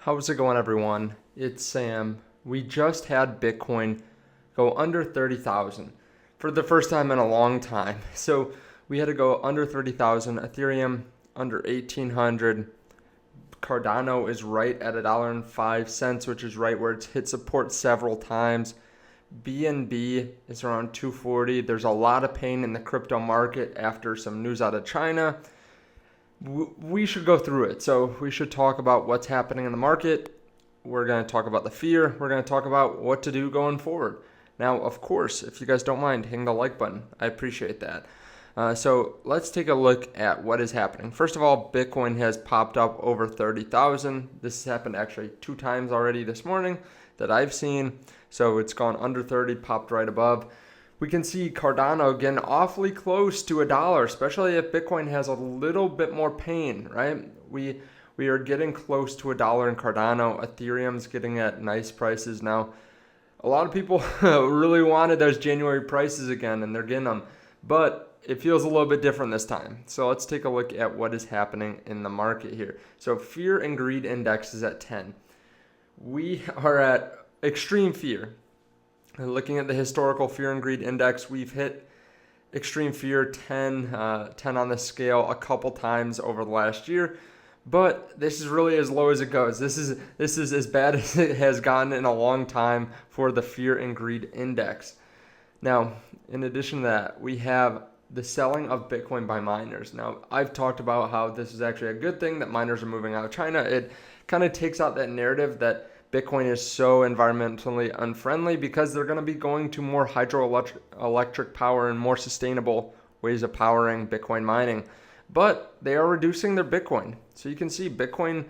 How's it going, everyone? It's Sam. We just had Bitcoin go under 30,000 for the first time in a long time. So we had to go under 30,000, Ethereum under 1,800. Cardano is right at $1.05, which is right where it's hit support several times. BNB is around 240. There's a lot of pain in the crypto market after some news out of China. We should go through it. So we should talk about what's happening in the market. We're going to talk about the fear. We're going to talk about what to do going forward. Now, of course, if you guys don't mind, hitting the like button. I appreciate that. So let's take a look at what is happening. First of all, Bitcoin has popped up over 30,000. This has happened actually 2 times already this morning that I've seen. So it's gone under 30, popped right above. We can see Cardano getting awfully close to $1, especially if Bitcoin has a little bit more pain, right? We are getting close to $1 in Cardano. Ethereum's getting at nice prices now. A lot of people really wanted those January prices again, and they're getting them. But it feels a little bit different this time. So let's take a look at what is happening in the market here. So fear and greed index is at 10. We are at extreme fear. Looking at the historical fear and greed index, we've hit extreme fear 10 on the scale a couple times over the last year, but this is really as low as it goes. This is as bad as it has gotten in a long time for the fear and greed index. Now, in addition to that, we have the selling of Bitcoin by miners. Now, I've talked about how this is actually a good thing that miners are moving out of China. It kind of takes out that narrative that Bitcoin is so environmentally unfriendly because they're going to be going to more hydroelectric power and more sustainable ways of powering Bitcoin mining. But they are reducing their Bitcoin. So you can see Bitcoin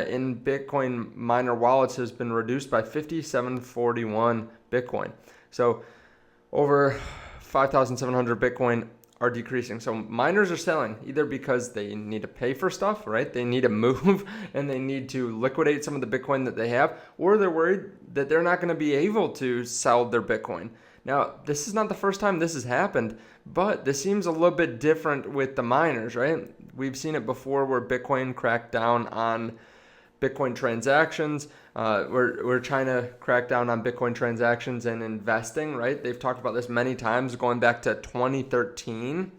in Bitcoin miner wallets has been reduced by 5,741 Bitcoin. So over 5,700 Bitcoin are decreasing. So miners are selling either because they need to pay for stuff, right? They need to move and they need to liquidate some of the Bitcoin that they have, or they're worried that they're not going to be able to sell their Bitcoin. Now, this is not the first time this has happened, but this seems a little bit different with the miners, right? We've seen it before where Bitcoin cracked down on Bitcoin transactions. We're trying to crack down on Bitcoin transactions and investing, right? They've talked about this many times going back to 2013.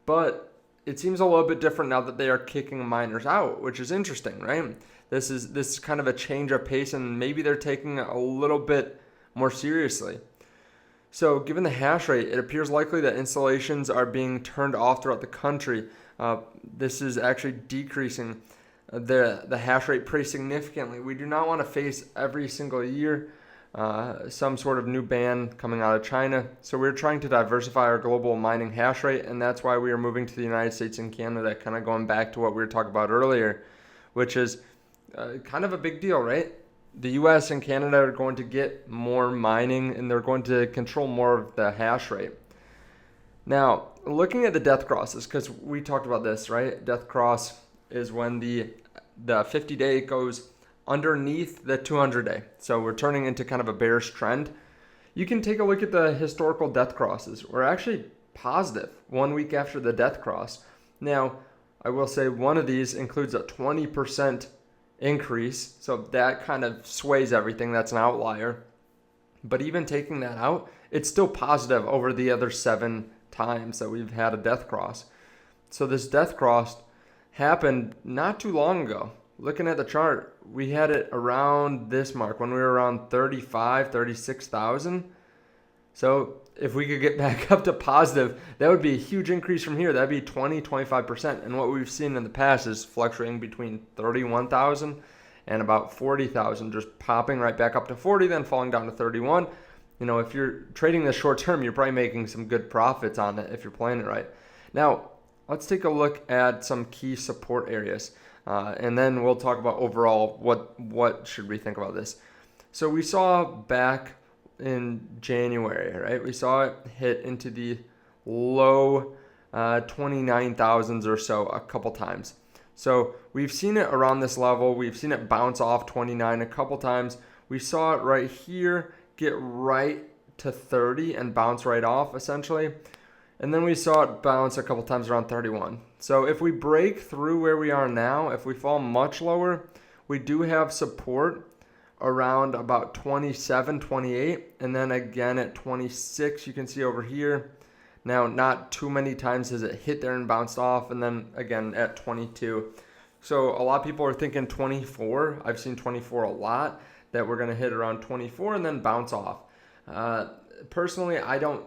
But it seems a little bit different now that they are kicking miners out, which is interesting, right? This is kind of a change of pace, and maybe they're taking it a little bit more seriously. So given the hash rate, it appears likely that installations are being turned off throughout the country. This is actually decreasing the hash rate pretty significantly. We do not want to face every single year some sort of new ban coming out of China. So we're trying to diversify our global mining hash rate, and that's why we are moving to the United States and Canada, kind of going back to what we were talking about earlier, which is kind of a big deal, right? The US and Canada are going to get more mining, and they're going to control more of the hash rate. Now, looking at the death crosses, because we talked about this, right? Death cross is when the 50-day goes underneath the 200-day. So we're turning into kind of a bearish trend. You can take a look at the historical death crosses. We're actually positive 1 week after the death cross. Now, I will say one of these includes a 20% increase. So that kind of sways everything. That's an outlier. But even taking that out, it's still positive over the other 7 times that we've had a death cross. So this death cross happened not too long ago. Looking at the chart, we had it around this mark when we were around 36,000. So if we could get back up to positive, that would be a huge increase from here. That'd be 25%. And what we've seen in the past is fluctuating between 31,000 and about 40,000, just popping right back up to 40, then falling down to 31. You know, if you're trading this short term, you're probably making some good profits on it if you're playing it right. Now, let's take a look at some key support areas, and then we'll talk about overall what should we think about this. So we saw back in January, right? We saw it hit into the low 29,000s or so a couple times. So we've seen it around this level. We've seen it bounce off 29 a couple times. We saw it right here get right to 30 and bounce right off essentially. And then we saw it bounce a couple times around 31. So if we break through where we are now, if we fall much lower, We do have support around about 27, 28, and then again at 26, you can see over here. Now, not too many times has it hit there and bounced off, and then again at 22. So a lot of people are thinking 24. I've seen 24 a lot, that we're going to hit around 24 and then bounce off. Personally, I don't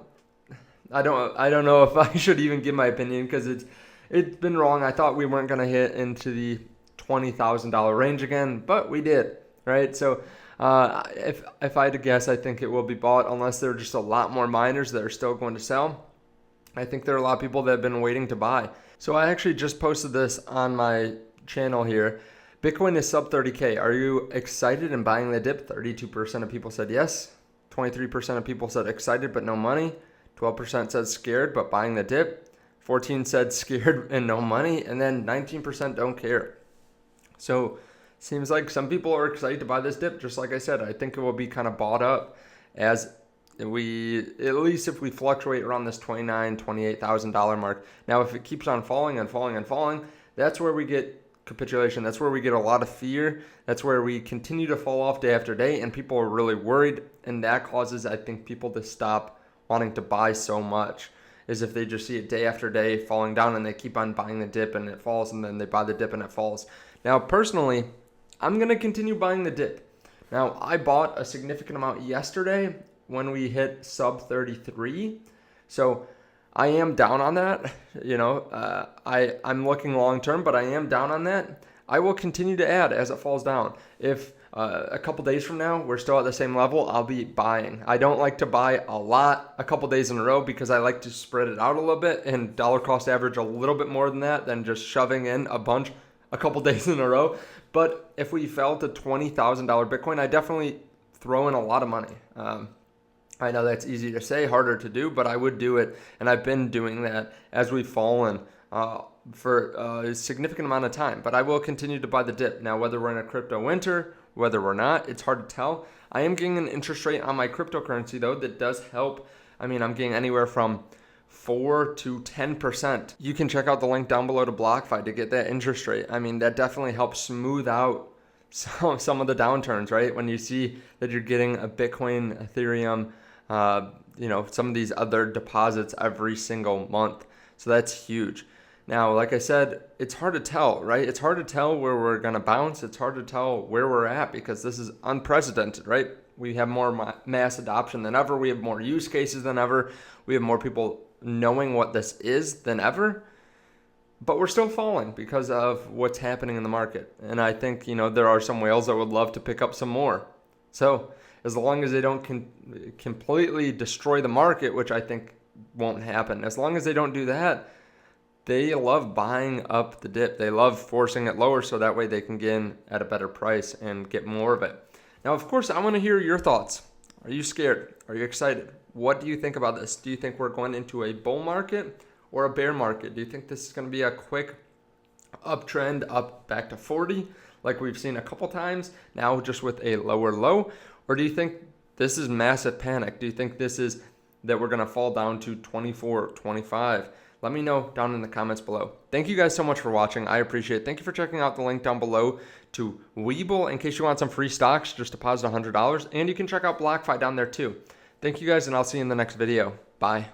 know if I should even give my opinion, because it's been wrong. I thought we weren't going to hit into the $20,000 range again, but we did, right? So if I had to guess, I think it will be bought, unless there are just a lot more miners that are still going to sell. I think there are a lot of people that have been waiting to buy. So I actually just posted this on my channel here. Bitcoin is sub 30K. Are you excited and buying the dip? 32% of people said yes. 23% of people said excited but no money. 12% said scared but buying the dip. 14% said scared and no money. And then 19% don't care. So seems like some people are excited to buy this dip. Just like I said, I think it will be kind of bought up as at least if we fluctuate around this $29,000, $28,000 mark. Now, if it keeps on falling and falling and falling, that's where we get capitulation. That's where we get a lot of fear. That's where we continue to fall off day after day, and people are really worried, and that causes, I think, people to stop wanting to buy so much, is if they just see it day after day falling down and they keep on buying the dip and it falls, and then they buy the dip and it falls. Now, personally, I'm going to continue buying the dip. Now, I bought a significant amount yesterday when we hit sub 33. So I am down on that. I'm looking long term, but I am down on that. I will continue to add as it falls down. If a couple days from now we're still at the same level, I'll be buying. I don't like to buy a lot a couple days in a row, because I like to spread it out a little bit and dollar cost average a little bit more than that, than just shoving in a bunch a couple days in a row. But if we fell to $20,000 Bitcoin, I definitely throw in a lot of money. I know that's easy to say, harder to do, but I would do it, and I've been doing that as we've fallen for a significant amount of time. But I will continue to buy the dip. Now, whether we're in a crypto winter, whether we're not, it's hard to tell. I am getting an interest rate on my cryptocurrency, though, that does help. I mean, I'm getting anywhere from 4 to 10%. You can check out the link down below to BlockFi to get that interest rate. I mean, that definitely helps smooth out some of the downturns, right? When you see that you're getting a Bitcoin, Ethereum, some of these other deposits every single month. So that's huge. Now, like I said, it's hard to tell, right? It's hard to tell where we're going to bounce. It's hard to tell where we're at, because this is unprecedented, right? We have more mass adoption than ever. We have more use cases than ever. We have more people knowing what this is than ever. But we're still falling because of what's happening in the market. And I think, there are some whales that would love to pick up some more. So as long as they don't completely destroy the market, which I think won't happen, as long as they don't do that, they love buying up the dip. They love forcing it lower so that way they can get in at a better price and get more of it. Now, of course, I want to hear your thoughts. Are you scared? Are you excited? What do you think about this? Do you think we're going into a bull market or a bear market? Do you think this is going to be a quick uptrend up back to 40 like we've seen a couple times, now just with a lower low? Or do you think this is massive panic? Do you think this is that we're going to fall down to 24, 25? Let me know down in the comments below. Thank you guys so much for watching. I appreciate it. Thank you for checking out the link down below to Webull. In case you want some free stocks, just deposit $100. And you can check out BlockFi down there too. Thank you guys, and I'll see you in the next video. Bye.